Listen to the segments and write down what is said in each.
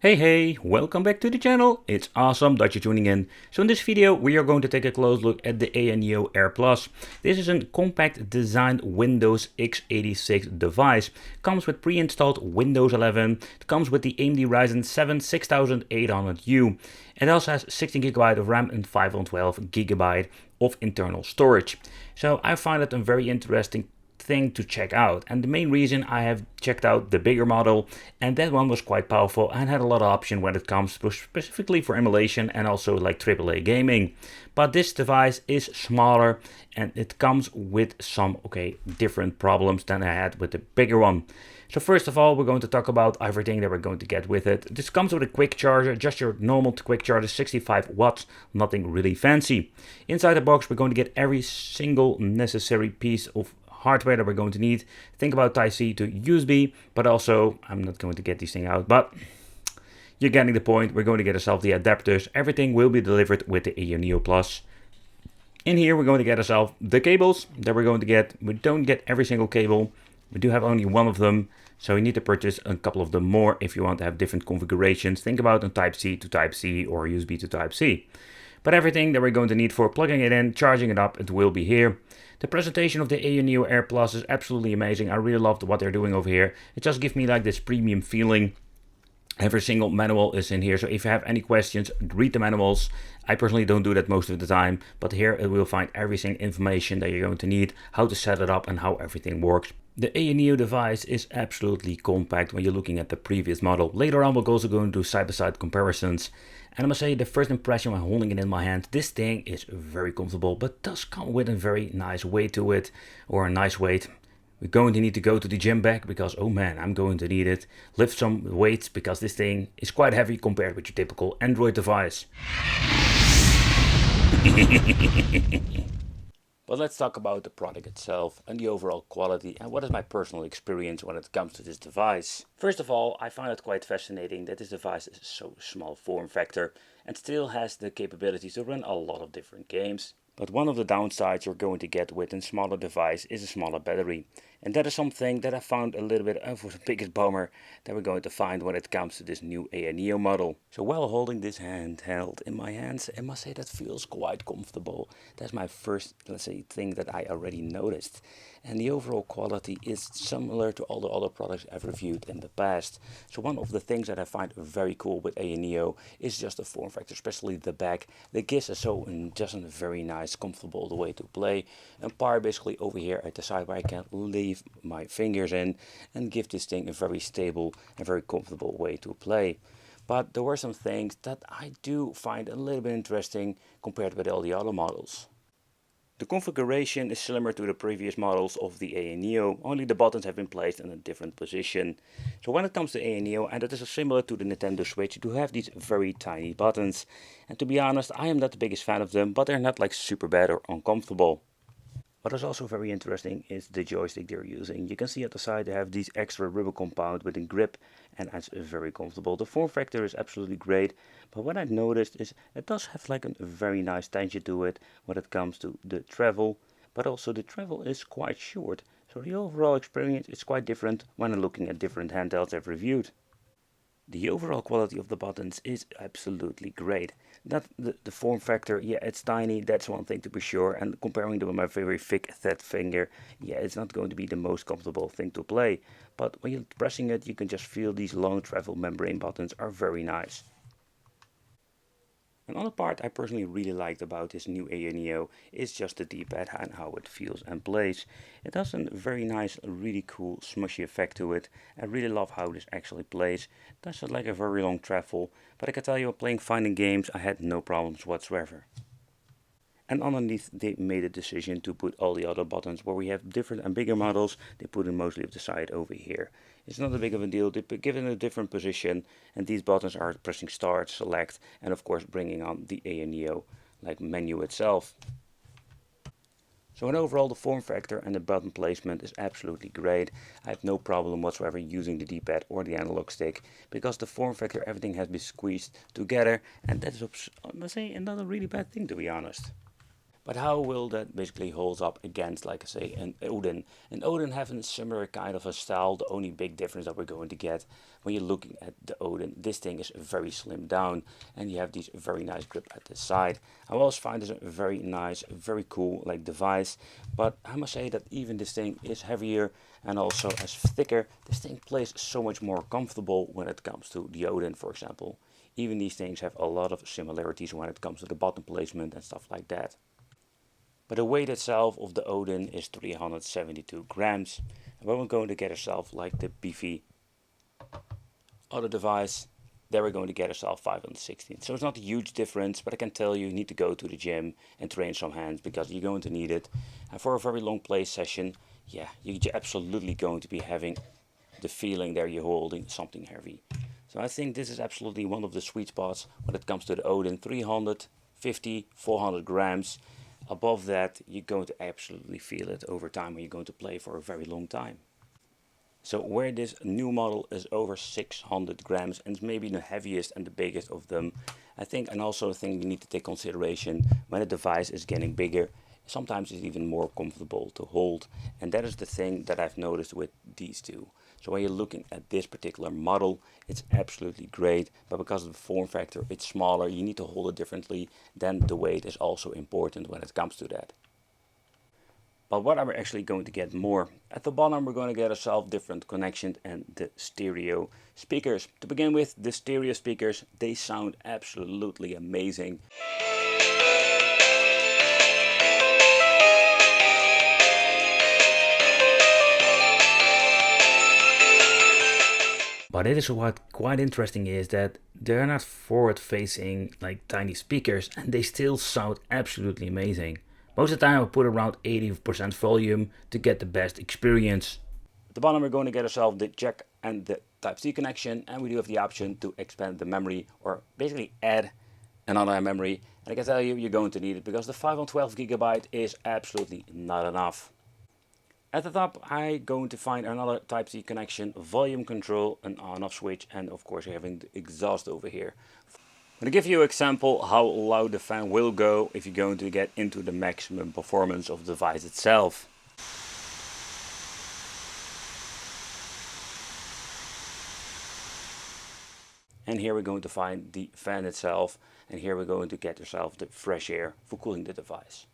Hey, welcome back to the channel. It's awesome that you're tuning in. So in this video we are going to take a close look at the AMD Air Plus. This is a compact designed Windows x86 device. Comes with pre-installed Windows 11. It comes with the AMD Ryzen 7 6800U. It also has 16GB of RAM and 512GB of internal storage. So I find it a very interesting thing to check out, and the main reason I have checked out the bigger model, and that one was quite powerful and had a lot of option when it comes to specifically for emulation and also like AAA gaming. But this device is smaller and it comes with some different problems than I had with the bigger one. So first of all, we're going to talk about everything that we're going to get with it. This comes with a quick charger, just your normal quick charger, 65 watts, nothing really fancy. Inside the box, we're going to get every single necessary piece of hardware that we're going to need. Think about Type-C to USB, but also, I'm not going to get this thing out, but you're getting the point. We're going to get ourselves the adapters. Everything will be delivered with the AMD Plus. In here, we're going to get ourselves the cables that we're going to get. We don't get every single cable. We do have only one of them, so you need to purchase a couple of them more if you want to have different configurations. Think about a Type-C to Type-C or USB to Type-C. But everything that we're going to need for plugging it in, charging it up, it will be here. The presentation of the AMD Air Plus is absolutely amazing. I really loved what they're doing over here. It just gives me like this premium feeling. Every single manual is in here, so if you have any questions, read the manuals. I personally don't do that most of the time, but here it will find every single information that you're going to need, how to set it up and how everything works. The AMD device is absolutely compact when you're looking at the previous model. Later on, we're also going to do side-by-side comparisons. And I must say, the first impression when holding it in my hand, this thing is very comfortable, but does come with a very nice weight to it, or a nice weight. We're going to need to go to the gym back because, oh man, I'm going to need it. Lift some weights because this thing is quite heavy compared with your typical Android device. But let's talk about the product itself and the overall quality and what is my personal experience when it comes to this device. First of all, I find it quite fascinating that this device is so small form factor and still has the capabilities to run a lot of different games. But one of the downsides you're going to get with a smaller device is a smaller battery. And that is something that I found a little bit of the biggest bummer that we're going to find when it comes to this new AMD model. So while holding this handheld in my hands, I must say that feels quite comfortable. That's my first, let's say, thing that I already noticed. And the overall quality is similar to all the other products I've reviewed in the past. So one of the things that I find very cool with AMD is just the form factor, especially the back. The gives us just a very nice, comfortable way to play. And part basically over here at the side where I can leave my fingers in and give this thing a very stable and very comfortable way to play. But there were some things that I do find a little bit interesting compared with all the other models. The configuration is similar to the previous models of the AMD, only the buttons have been placed in a different position. So when it comes to AMD, and that is similar to the Nintendo Switch, you do have these very tiny buttons. And to be honest, I am not the biggest fan of them, but they're not like super bad or uncomfortable. What is also very interesting is the joystick they're using. You can see at the side they have these extra rubber compound with a grip, and it's very comfortable. The form factor is absolutely great, but what I noticed is it does have like a very nice tension to it when it comes to the travel, but also the travel is quite short. So the overall experience is quite different when looking at different handhelds I've reviewed. The overall quality of the buttons is absolutely great. Not the form factor, yeah, it's tiny, that's one thing to be sure, and comparing them with my very thick fat finger, yeah, it's not going to be the most comfortable thing to play. But when you're pressing it, you can just feel these long travel membrane buttons are very nice. Another part I personally really liked about this new AMD is just the D-pad and how it feels and plays. It has a very nice, really cool smushy effect to it. I really love how this actually plays. It does like a very long travel, but I can tell you playing fighting games I had no problems whatsoever. And underneath they made a decision to put all the other buttons where we have different and bigger models, they put them mostly of the side over here. It's not a big of a deal, they give it a different position, and these buttons are pressing start, select, and of course bringing on the AMD like menu itself. So in overall the form factor and the button placement is absolutely great. I have no problem whatsoever using the D-pad or the analog stick, because the form factor, everything has been squeezed together, and that is, let's say, not a really bad thing to be honest. But how will that basically hold up against, like I say, an Odin? An Odin having a similar kind of a style. The only big difference that we're going to get when you're looking at the Odin, this thing is very slimmed down and you have these very nice grip at the side. I also find this a very nice, very cool like device, but I must say that even this thing is heavier and also as thicker. This thing plays so much more comfortable when it comes to the Odin, for example. Even these things have a lot of similarities when it comes to the button placement and stuff like that. But the weight itself of the Odin is 372 grams. And when we're going to get ourselves like the beefy other device, there we're going to get ourselves 516. So it's not a huge difference, but I can tell you need to go to the gym and train some hands because you're going to need it. And for a very long play session, yeah, you're absolutely going to be having the feeling that you're holding something heavy. So I think this is absolutely one of the sweet spots when it comes to the Odin. 350, 400 grams. Above that, you're going to absolutely feel it over time when you're going to play for a very long time. So where this new model is over 600 grams and it's maybe the heaviest and the biggest of them, I think, and also a thing you need to take consideration when a device is getting bigger, sometimes it's even more comfortable to hold, and that is the thing that I've noticed with these two. So when you're looking at this particular model, it's absolutely great, but because of the form factor, it's smaller, you need to hold it differently, then the weight is also important when it comes to that. But what are we actually going to get more? At the bottom we're going to get ourselves different connections and the stereo speakers. To begin with, the stereo speakers, they sound absolutely amazing. But it is what quite interesting is that they're not forward facing like tiny speakers and they still sound absolutely amazing. Most of the time I put around 80% volume to get the best experience. At the bottom we're going to get ourselves the jack and the Type-C connection, and we do have the option to expand the memory or basically add another memory. And I can tell you, you're going to need it because the 512 gigabyte is absolutely not enough. At the top I'm going to find another Type-C connection, volume control, an on-off switch, and of course you're having the exhaust over here. I'm going to give you an example how loud the fan will go if you're going to get into the maximum performance of the device itself. And here we're going to find the fan itself, and here we're going to get yourself the fresh air for cooling the device.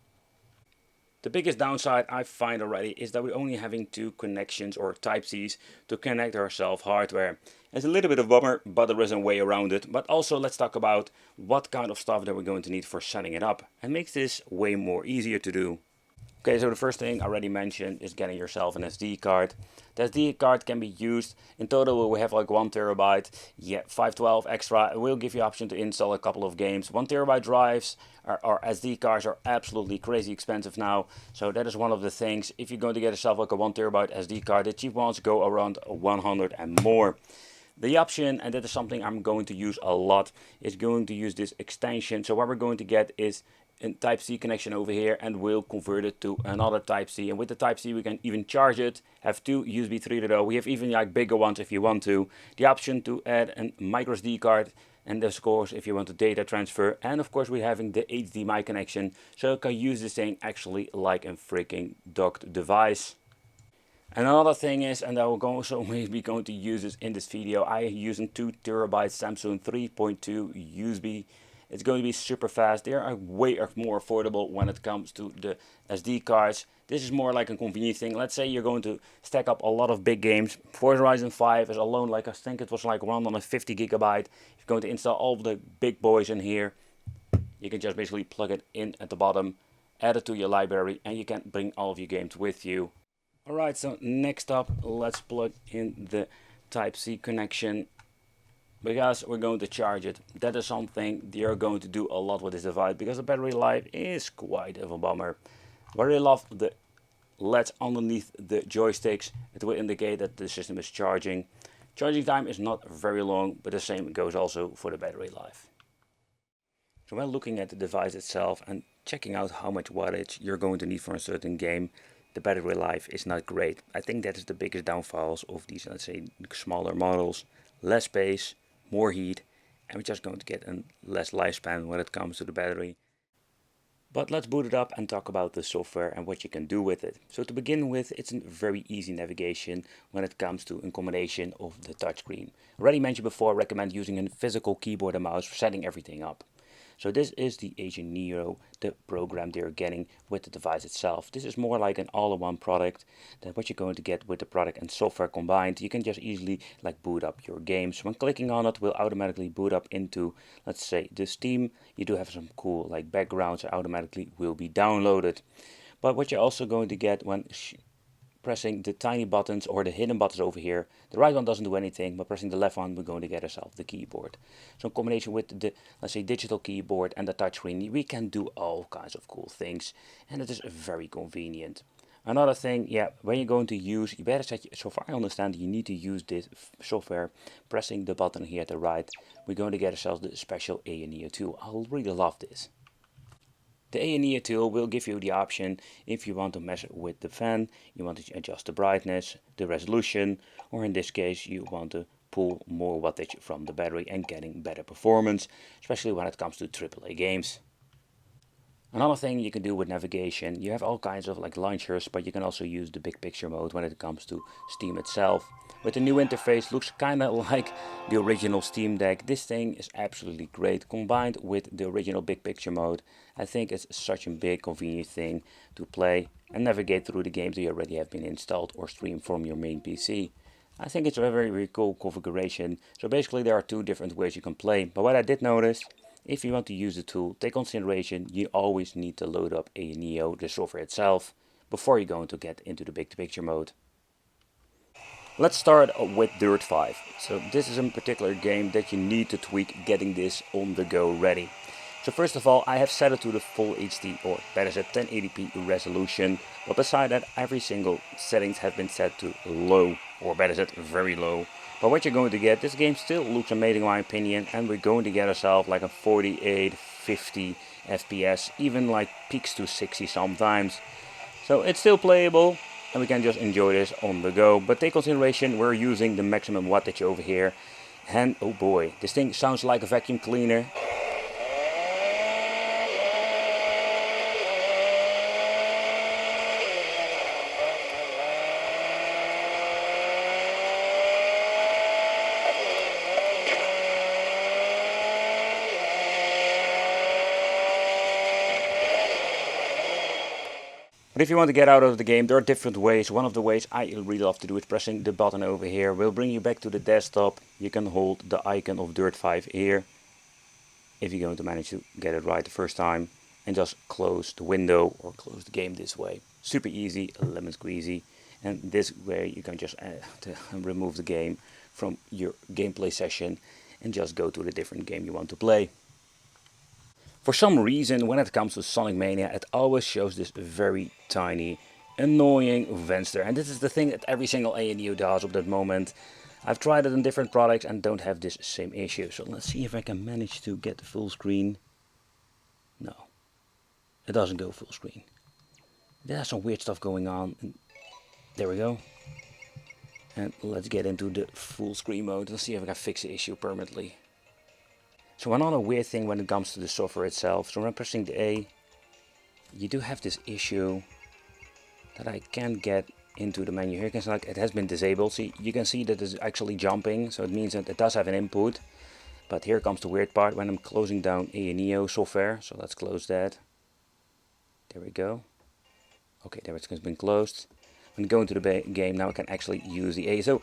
The biggest downside I find already is that we're only having two connections or Type-Cs to connect ourselves hardware. It's a little bit of a bummer, but there is a way around it. But also let's talk about what kind of stuff that we're going to need for setting it up, and makes this way more easier to do. Okay, so the first thing I already mentioned is getting yourself an SD card. The SD card can be used, in total we have like 1 terabyte, yeah, 512 extra. It will give you the option to install a couple of games. 1 terabyte drives or SD cards are absolutely crazy expensive now. So that is one of the things, if you're going to get yourself like a 1 terabyte SD card, the cheap ones go around 100 and more. The option, and that is something I'm going to use a lot, is going to use this extension. So what we're going to get is a Type-C connection over here, and we'll convert it to another Type-C. And with the Type-C we can even charge it, have two USB 3.0. We have even like bigger ones if you want to. The option to add a micro SD card, and of course if you want to data transfer. And of course we're having the HDMI connection, so you can use this thing actually like a freaking docked device. Another thing is, and I will also maybe going to use this in this video, I am using 2 terabyte Samsung 3.2 USB. It's going to be super fast. They are way more affordable when it comes to the SD cards. This is more like a convenient thing. Let's say you're going to stack up a lot of big games. Forza Horizon 5 is alone, like I think it was like 150 gigabyte. If you're going to install all the big boys in here, you can just basically plug it in at the bottom, add it to your library, and you can bring all of your games with you. Alright, so next up, let's plug in the Type-C connection, because we're going to charge it. That is something you're going to do a lot with this device, because the battery life is quite of a bummer. I really love the LEDs underneath the joysticks. It will indicate that the system is charging. Charging time is not very long, but the same goes also for the battery life. So when looking at the device itself and checking out how much wattage you're going to need for a certain game, the battery life is not great. I think that is the biggest downfalls of these, let's say, smaller models. Less space, more heat, and we're just going to get a less lifespan when it comes to the battery. But let's boot it up and talk about the software and what you can do with it. So to begin with, it's a very easy navigation when it comes to a combination of the touchscreen. Already mentioned before, I recommend using a physical keyboard and mouse for setting everything up. So this is the Agent Neo, the program they're getting with the device itself. This is more like an all-in-one product than what you're going to get with the product and software combined. You can just easily like boot up your games. When clicking on it, will automatically boot up into, let's say, the Steam. You do have some cool like backgrounds that automatically will be downloaded. But what you're also going to get when pressing the tiny buttons or the hidden buttons over here. The right one doesn't do anything, but pressing the left one, we're going to get ourselves the keyboard. So in combination with the, let's say, digital keyboard and the touchscreen, we can do all kinds of cool things, and it is very convenient. Another thing, yeah, when you're going to use, you better set, so far I understand you need to use this software, pressing the button here at the right, we're going to get ourselves the special AMD tool. I really love this. The AMD tool will give you the option if you want to mess with the fan, you want to adjust the brightness, the resolution, or in this case you want to pull more wattage from the battery and getting better performance, especially when it comes to AAA games. Another thing you can do with navigation, you have all kinds of like launchers, but you can also use the big picture mode when it comes to Steam itself. With the new interface, looks kinda like the original Steam Deck. This thing is absolutely great, combined with the original big picture mode. I think it's such a big convenient thing to play and navigate through the games that already have been installed or streamed from your main PC. I think it's a very cool configuration. So basically there are two different ways you can play, but what I did notice, if you want to use the tool, take consideration you always need to load up Neo, the software itself, before you're going to get into the big picture mode. Let's start with Dirt 5. So this is a particular game that you need to tweak getting this on the go ready. So first of all, I have set it to the full HD, or better said 1080p resolution, but beside that every single settings have been set to low, or better said very low. But what you're going to get, this game still looks amazing in my opinion, and we're going to get ourselves like a 48, 50 FPS, even like peaks to 60 sometimes. So it's still playable, and we can just enjoy this on the go. But take consideration, we're using the maximum wattage over here, and oh boy, this thing sounds like a vacuum cleaner. But if you want to get out of the game, there are different ways. One of the ways I really love to do is pressing the button over here. Will bring you back to the desktop. You can hold the icon of Dirt 5 here, if you're going to manage to get it right the first time, and just close the window or close the game this way. Super easy, lemon squeezy, and this way you can just remove the game from your gameplay session and just go to the different game you want to play. For some reason, when it comes to Sonic Mania, it always shows this very tiny, annoying Venster. And this is the thing that every single AMD does at that moment. I've tried it on different products and don't have this same issue. So let's see if I can manage to get the full screen. No, it doesn't go full screen. There's some weird stuff going on. There we go. And let's get into the full screen mode. Let's see if I can fix the issue permanently. So another weird thing when it comes to the software itself, so when I'm pressing the A, you do have this issue that I can't get into the menu. Here you can see like it has been disabled. See, you can see that it's actually jumping, so it means that it does have an input. But here comes the weird part when I'm closing down Neo software. So let's close that. There we go. Okay, there it's been closed. When going to the game, now I can actually use the A. So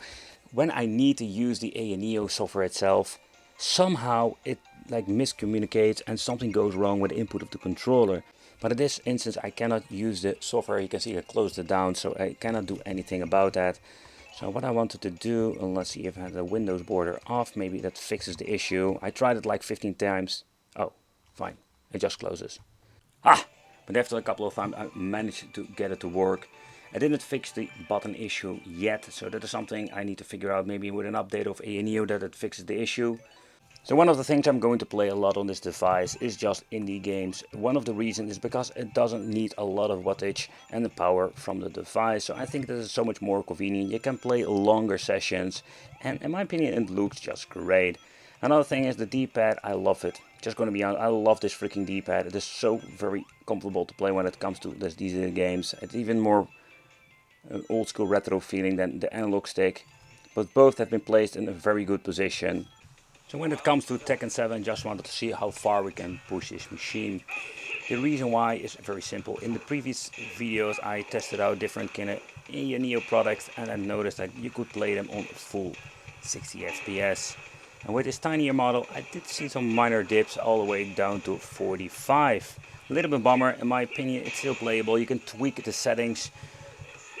when I need to use the Neo software itself, somehow it like miscommunicates and something goes wrong with the input of the controller. But in this instance I cannot use the software. You can see I closed it down, so I cannot do anything about that. So what I wanted to do, and let's see if I have the Windows border off, maybe that fixes the issue. I tried it like 15 times. Oh, fine, it just closes. Ah! But after a couple of times I managed to get it to work. I didn't fix the button issue yet, so that is something I need to figure out, maybe with an update of Neo that it fixes the issue. So one of the things I'm going to play a lot on this device is just indie games. One of the reasons is because it doesn't need a lot of wattage and the power from the device. So I think this is so much more convenient. You can play longer sessions and in my opinion it looks just great. Another thing is the D-pad. I love it. Just gonna be honest, I love this freaking D-pad. It is so very comfortable to play when it comes to these games. It's even more an old school retro feeling than the analog stick, but both have been placed in a very good position. So when it comes to Tekken 7, just wanted to see how far we can push this machine. The reason why is very simple. In the previous videos I tested out different kind of Neo products, and I noticed that you could play them on full 60 FPS. And with this tinier model I did see some minor dips all the way down to 45. A little bit bummer, in my opinion. It's still playable. You can tweak the settings.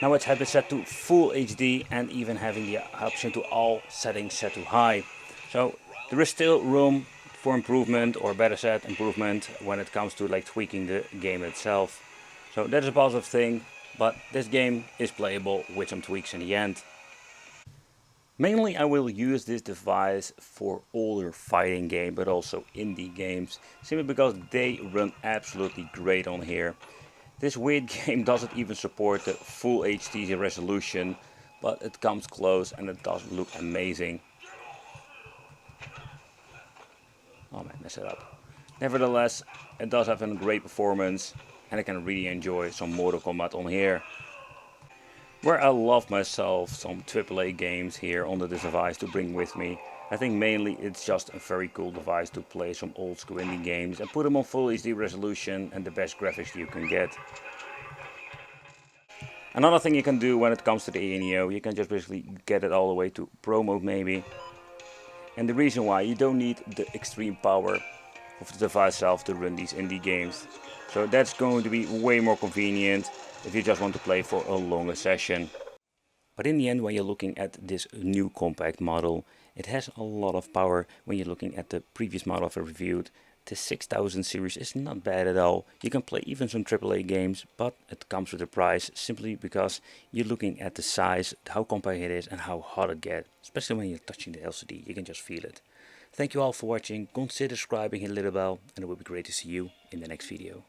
Now it has been set to full HD and even having the option to all settings set to high. So there is still room for improvement, or better said improvement, when it comes to like tweaking the game itself. So that is a positive thing, but this game is playable with some tweaks in the end. Mainly I will use this device for older fighting games, but also indie games, simply because they run absolutely great on here. This weird game doesn't even support the full HD resolution, but it comes close and it does look amazing. Oh man, mess it up. Nevertheless, it does have a great performance and I can really enjoy some Mortal Kombat on here. Where I love myself some AAA games here on this device to bring with me. I think mainly it's just a very cool device to play some old school indie games and put them on full HD resolution and the best graphics you can get. Another thing you can do when it comes to the ANEO, you can just basically get it all the way to Pro mode maybe. And the reason why, you don't need the extreme power of the device itself to run these indie games. So that's going to be way more convenient if you just want to play for a longer session. But in the end, when you're looking at this new compact model, it has a lot of power. When you're looking at the previous model I've reviewed, the 6000 series is not bad at all. You can play even some AAA games, but it comes with a price simply because you're looking at the size, how compact it is and how hot it gets. Especially when you're touching the LCD, you can just feel it. Thank you all for watching. Consider subscribing, hit the little bell, and it would be great to see you in the next video.